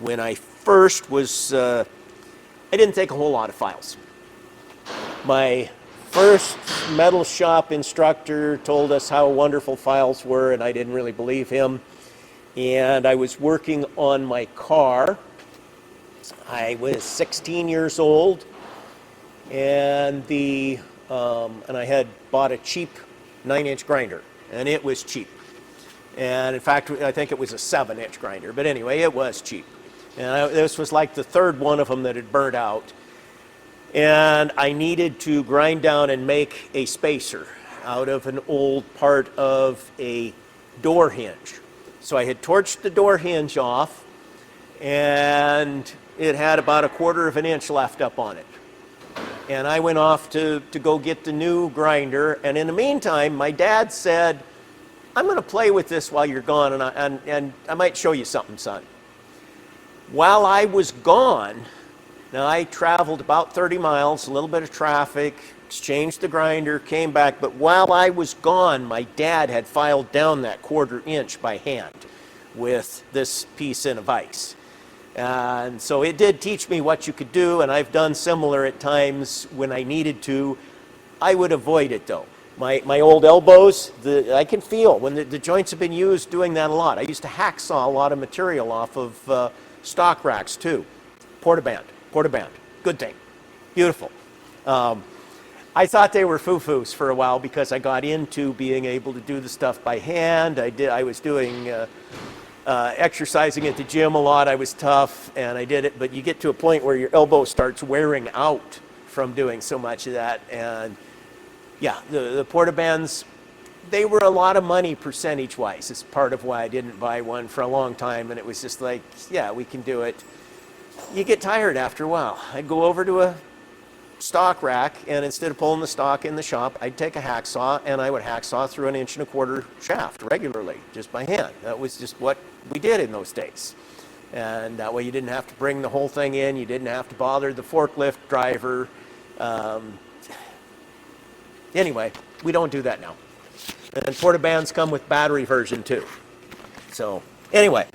when I first was, I didn't take a whole lot of files. My first metal shop instructor told us how wonderful files were, and I didn't really believe him. And I was working on my car. I was 16 years old, and and I had bought a cheap 9-inch grinder, and it was cheap. And in fact, I think it was a 7-inch grinder, but anyway, it was cheap. And this was like the third one of them that had burnt out. And I needed to grind down and make a spacer out of an old part of a door hinge. So I had torched the door hinge off, and it had about 1/4 of an inch left up on it. And I went off to go get the new grinder, and in the meantime, my dad said, I'm going to play with this while you're gone, and I might show you something, son. While I was gone, now I traveled about 30 miles, a little bit of traffic, exchanged the grinder, came back, but while I was gone, my dad had filed down that 1/4 inch by hand with this piece in a vise. And so it did teach me what you could do, and I've done similar at times when I needed to. I would avoid it though. My old elbows, I can feel when the joints have been used doing that a lot. I used to hacksaw a lot of material off of stock racks too. Portaband, good thing, beautiful. I thought they were foo-foos for a while because I got into being able to do the stuff by hand. I was doing exercising at the gym a lot. I was tough and I did it, but you get to a point where your elbow starts wearing out from doing so much of that. And yeah, the Portabands, they were a lot of money percentage-wise. It's part of why I didn't buy one for a long time, and it was just like, yeah, we can do it. You get tired after a while. I'd go over to a stock rack, and instead of pulling the stock in the shop, I'd take a hacksaw, and I would hacksaw through an 1.25-inch shaft regularly, just by hand. That was just what we did in those days. And that way you didn't have to bring the whole thing in. You didn't have to bother the forklift driver. Anyway, we don't do that now. And Portabands come with battery version too. So anyway,